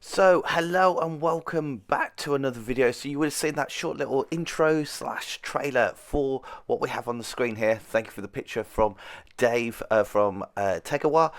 So hello and welcome back to another video. So you would have seen that short little intro slash trailer for what we have on the screen here. Thank you for the picture from Dave from Tegiwa.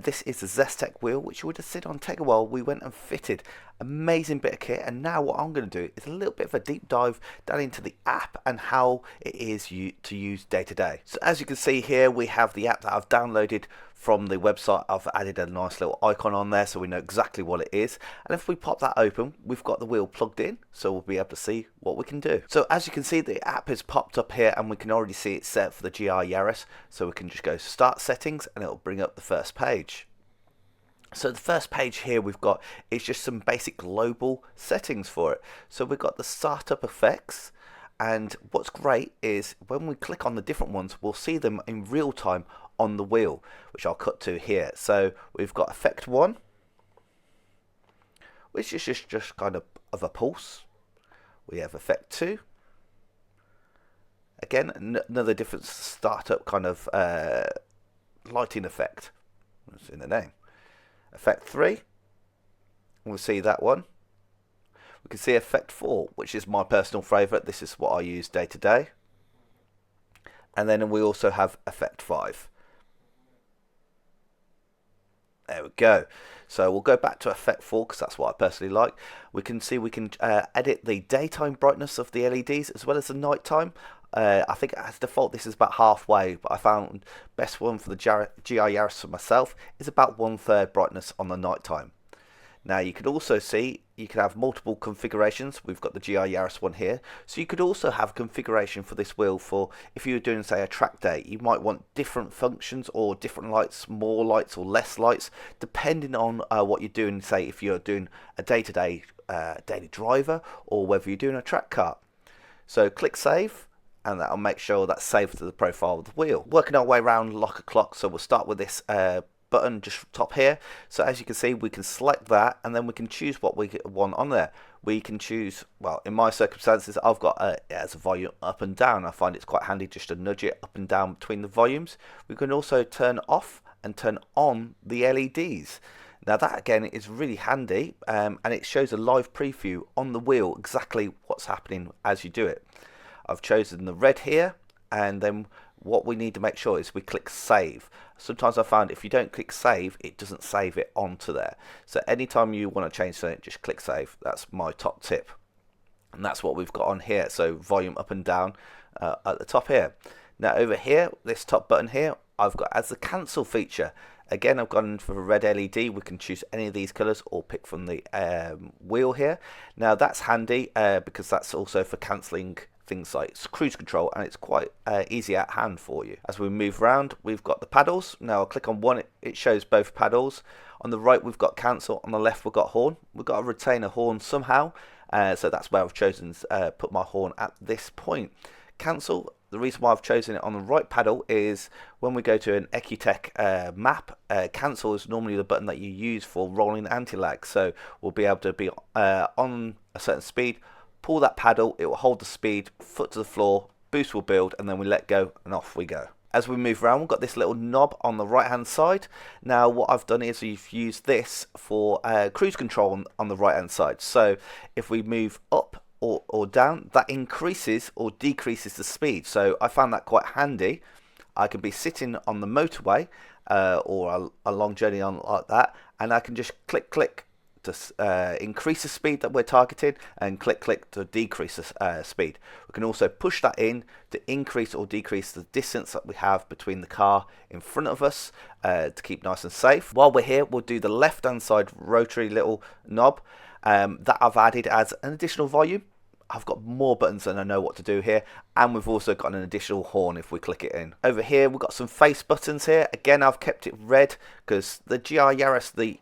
This is the Zestek wheel which you would have seen on Tegiwa. We went and fitted. Amazing bit of kit, and now what I'm going to do is a little bit of a deep dive down into the app and how it is to use day to day. So as you can see here, we have the app that I've downloaded from the website. I've added a nice little icon on there so we know exactly what it is, and if we pop that open, we've got the wheel plugged in, so we'll be able to see what we can do. So as you can see, the app has popped up here and we can already see it's set for the GR Yaris, so we can just go start settings and it'll bring up the first page. So the first page here we've got is just some basic global settings for it. So we've got the startup effects, and what's great is when we click on the different ones, we'll see them in real time on the wheel, which I'll cut to here. So we've got effect 1, which is just kind of a pulse. We have effect 2. Again, another different startup kind of lighting effect. That's in the name. Effect 3, we'll see that one. We can see effect 4, which is my personal favourite. This is what I use day to day. And then we also have effect 5. There we go. So we'll go back to effect 4 because that's what I personally like. We can see we can edit the daytime brightness of the LEDs as well as the nighttime. I think as default this is about halfway, but I found best one for the GR Yaris for myself is about 1/3 brightness on the nighttime. Now you can also see you can have multiple configurations. We've got the GR Yaris one here, so you could also have configuration for this wheel for if you were doing say a track day. You might want different functions or different lights, more lights or less lights, depending on what you're doing. Say if you're doing a day-to-day daily driver or whether you're doing a track car. So click save, and that'll make sure that's saved to the profile of the wheel. Working our way around like a clock, so we'll start with this button just top here. So as you can see, we can select that and then we can choose what we want on there. We can choose, well, in my circumstances I've got it as a volume up and down. I find it's quite handy just to nudge it up and down between the volumes. We can also turn off and turn on the LEDs. Now that again is really handy, and it shows a live preview on the wheel exactly what's happening as you do it. I've chosen the red here, and then what we need to make sure is we click save. Sometimes I found if you don't click save, it doesn't save it onto there. So anytime you want to change something, just click save. That's my top tip. And that's what we've got on here. So volume up and down at the top here. Now over here, this top button here, I've got as the cancel feature. Again, I've gone for a red LED. We can choose any of these colours or pick from the wheel here. Now that's handy because that's also for cancelling things like cruise control, and it's quite easy at hand for you. As we move around, we've got the paddles. Now I'll click on one, it shows both paddles. On the right we've got cancel, on the left we've got horn. We've got to retain a horn somehow, so that's where I've chosen to put my horn at this point. Cancel, the reason why I've chosen it on the right paddle is when we go to an Ecutech map, cancel is normally the button that you use for rolling anti-lag, so we'll be able to be on a certain speed, pull that paddle, it will hold the speed, foot to the floor, boost will build, and then we let go and off we go. As we move around, we've got this little knob on the right hand side. Now what I've done is we've used this for cruise control on the right hand side. So if we move up or down, that increases or decreases the speed. So I found that quite handy. I can be sitting on the motorway or a long journey on like that, and I can just click to increase the speed that we're targeting, and click to decrease the speed. We can also push that in to increase or decrease the distance that we have between the car in front of us to keep nice and safe. While we're here, we'll do the left hand side rotary little knob that I've added as an additional volume. I've got more buttons than I know what to do here, and we've also got an additional horn if we click it in. Over here we've got some face buttons here. Again, I've kept it red because the GR Yaris, the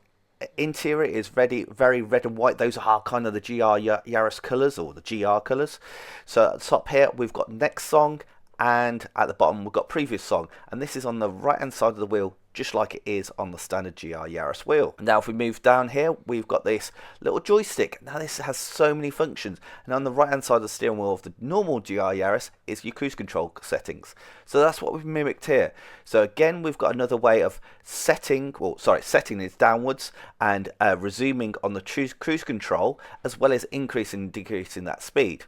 interior is very red and white. Those are kind of the GR Yaris colours, or the GR colours. So at the top here we've got next song, and at the bottom we've got previous song, and this is on the right hand side of the wheel just like it is on the standard GR Yaris wheel. Now if we move down here, we've got this little joystick. Now this has so many functions, and on the right hand side of the steering wheel of the normal GR Yaris is your cruise control settings. So that's what we've mimicked here. So again, we've got another way of setting, well sorry, setting is downwards, and resuming on the cruise control, as well as increasing and decreasing that speed.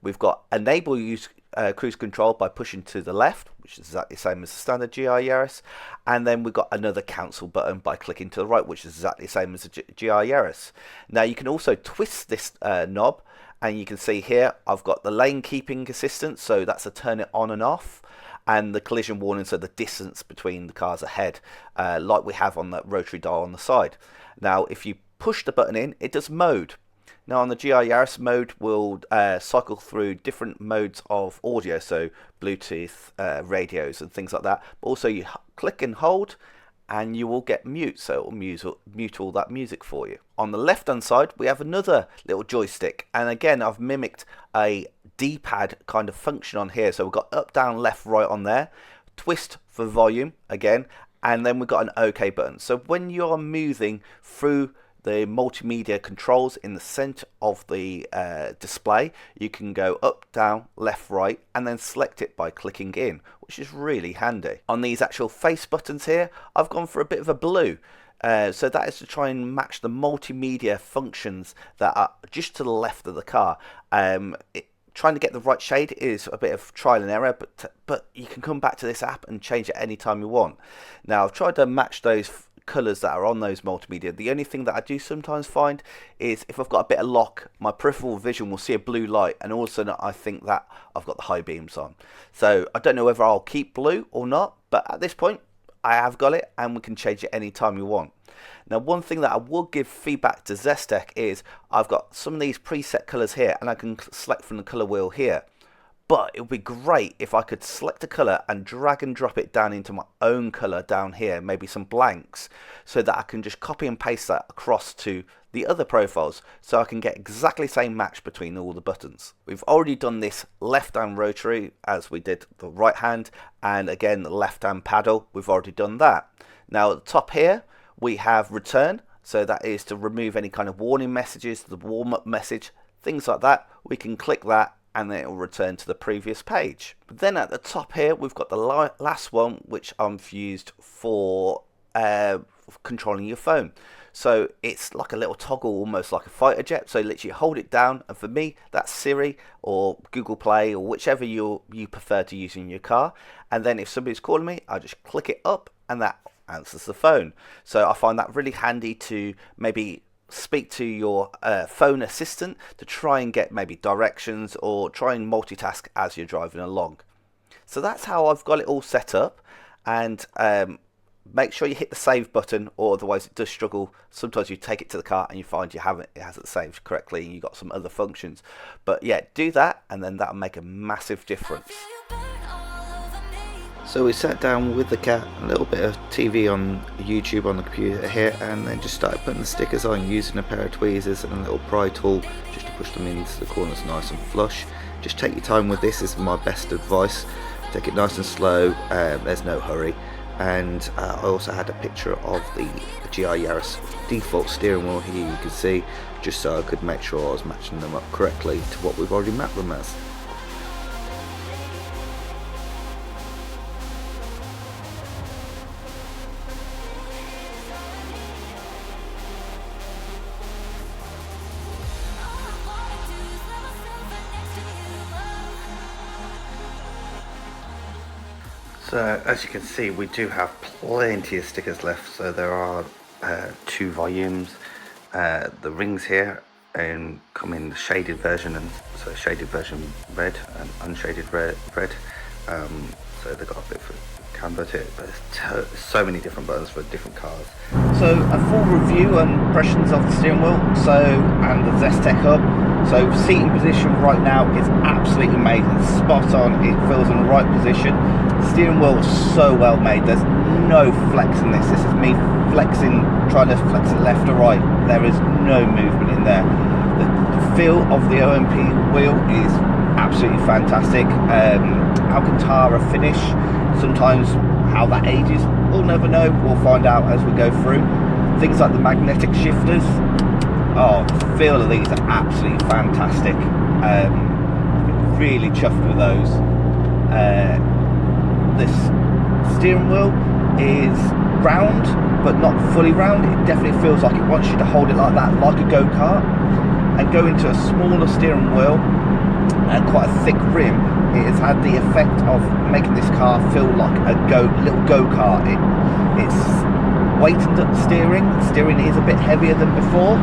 We've got enable use cruise control by pushing to the left, which is exactly the same as the standard GR Yaris, and then we've got another cancel button by clicking to the right, which is exactly the same as the GR Yaris. Now you can also twist this knob, and you can see here I've got the lane keeping assistance, so that's to turn it on and off, and the collision warning, so the distance between the cars ahead, like we have on that rotary dial on the side. Now if you push the button in, it does mode. Now on the GR Yaris, mode will cycle through different modes of audio, so Bluetooth, radios and things like that. But also you click and hold and you will get mute, so it will mute all that music for you. On the left hand side we have another little joystick, and again I've mimicked a D-pad kind of function on here. So we've got up, down, left, right on there, twist for volume again, and then we've got an OK button. So when you're moving through the multimedia controls in the center of the display, you can go up, down, left, right, and then select it by clicking in, which is really handy. On these actual face buttons here, I've gone for a bit of a blue. So that is to try and match the multimedia functions that are just to the left of the car. Trying to get the right shade is a bit of trial and error, but you can come back to this app and change it anytime you want. Now I've tried to match those colours that are on those multimedia. The only thing that I do sometimes find is if I've got a bit of lock, my peripheral vision will see a blue light, and all of a sudden I think that I've got the high beams on. So I don't know whether I'll keep blue or not, but at this point I have got it, and we can change it anytime you want. Now one thing that I will give feedback to Zestek is I've got some of these preset colours here, and I can select from the colour wheel here. But it would be great if I could select a colour and drag and drop it down into my own colour down here, maybe some blanks, so that I can just copy and paste that across to the other profiles, so I can get exactly the same match between all the buttons. We've already done this left hand rotary as we did the right hand, and again the left hand paddle, we've already done that. Now at the top here we have return, so that is to remove any kind of warning messages, the warm up message, things like that. We can click that and then it will return to the previous page. But then at the top here we've got the last one, which I've used for controlling your phone. So it's like a little toggle, almost like a fighter jet. So literally hold it down, and for me that's Siri or Google Play or whichever you prefer to use in your car. And then if somebody's calling me, I just click it up and that answers the phone. So I find that really handy to maybe speak to your phone assistant to try and get maybe directions, or try and multitask as you're driving along. So that's how I've got it all set up, and make sure you hit the save button, or otherwise it does struggle. Sometimes you take it to the car and you find it hasn't saved correctly and you've got some other functions. But yeah, do that and then that'll make a massive difference. So we sat down with the cat, a little bit of TV on YouTube on the computer here, and then just started putting the stickers on using a pair of tweezers and a little pry tool just to push them into the corners nice and flush. Just take your time with this is my best advice. Take it nice and slow, there's no hurry. And I also had a picture of the GR Yaris default steering wheel here, you can see, just so I could make sure I was matching them up correctly to what we've already mapped them as. So as you can see, we do have plenty of stickers left. So there are 2 volumes. The rings here come in the shaded version, and so shaded version red and unshaded red. So they've got a bit of camber to it, but there's so many different buttons for different cars. So a full review and impressions of the steering wheel, and the Zestek hub. So seating position right now is absolutely amazing, spot on. It feels in the right position. The steering wheel is so well made. There's no flex in this. This is me flexing, trying to flex it left or right. There is no movement in there. The feel of the OMP wheel is absolutely fantastic. Alcantara finish. Sometimes how that ages, we'll never know. We'll find out as we go through. Things like the magnetic shifters, oh, the feel of these are absolutely fantastic. Really chuffed with those. This steering wheel is round, but not fully round. It definitely feels like it wants you to hold it like that, like a go-kart, and go into a smaller steering wheel and quite a thick rim. It has had the effect of making this car feel like a little go-kart. It's weighted up steering. Steering is a bit heavier than before,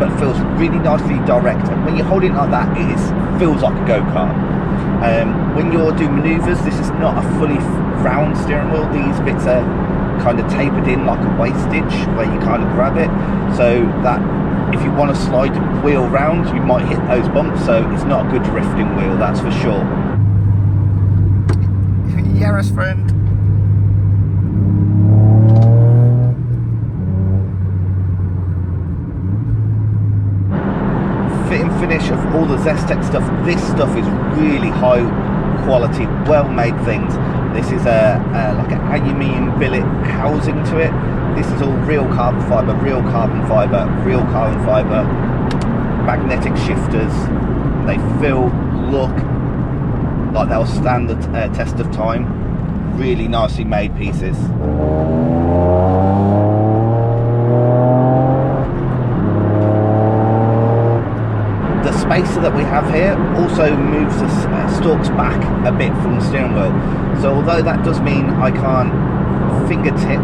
but feels really nicely direct. And when you're holding it like that, it feels like a go-kart. When you're doing manoeuvres, this is not a fully round steering wheel. These bits are kind of tapered in like a waist stitch where you kind of grab it, so that if you want to slide the wheel round, you might hit those bumps. So it's not a good drifting wheel, that's for sure. Yaris friend. Fit and finish of all the Zestek stuff. This stuff is really high quality, well made things. This is like an aluminium billet housing to it. This is all real carbon fibre, magnetic shifters. They look like they'll stand the test of time. Really nicely made pieces. The spacer that we have here also moves the stalks back a bit from the steering wheel. So although that does mean I can't fingertip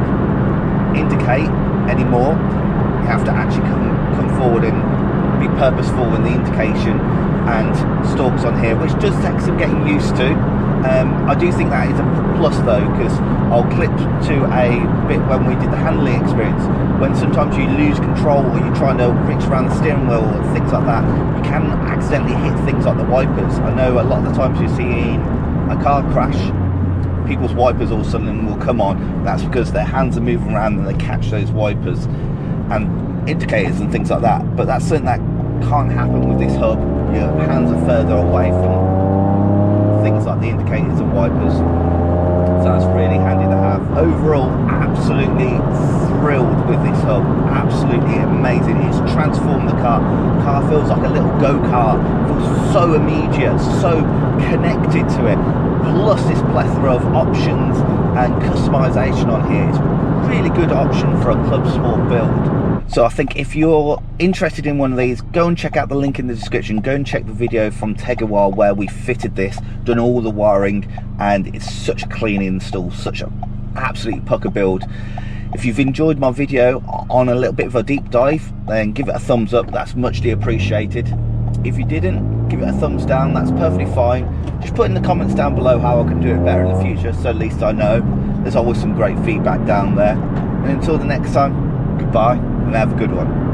indicate anymore, you have to actually come forward and be purposeful in the indication and stalks on here, which does take some getting used to. I do think that is a plus though, because I'll clip to a bit when we did the handling experience, when sometimes you lose control or you're trying to reach around the steering wheel or things like that, you can accidentally hit things like the wipers. I know a lot of the times you see in a car crash, people's wipers all of a sudden will come on. That's because their hands are moving around and they catch those wipers and indicators and things like that. But that's something that can't happen with this hub. Your hands are further away from things like the indicators and wipers, so that's really handy to have. Overall, absolutely thrilled with this hub. Absolutely amazing. It's transformed the car. The car feels like a little go-kart. Feels so immediate, so connected to it. Plus this plethora of options and customization on here. It's a really good option for a club sport build. So I think if you're interested in one of these, go and check out the link in the description. Go and check the video from Tegiwa where we fitted this, done all the wiring, and it's such a clean install, such an absolute pucker build. If you've enjoyed my video on a little bit of a deep dive, then give it a thumbs up. That's muchly appreciated. If you didn't, give it a thumbs down. That's perfectly fine. Just put in the comments down below how I can do it better in the future, so at least I know. There's always some great feedback down there. And until the next time, goodbye and have a good one.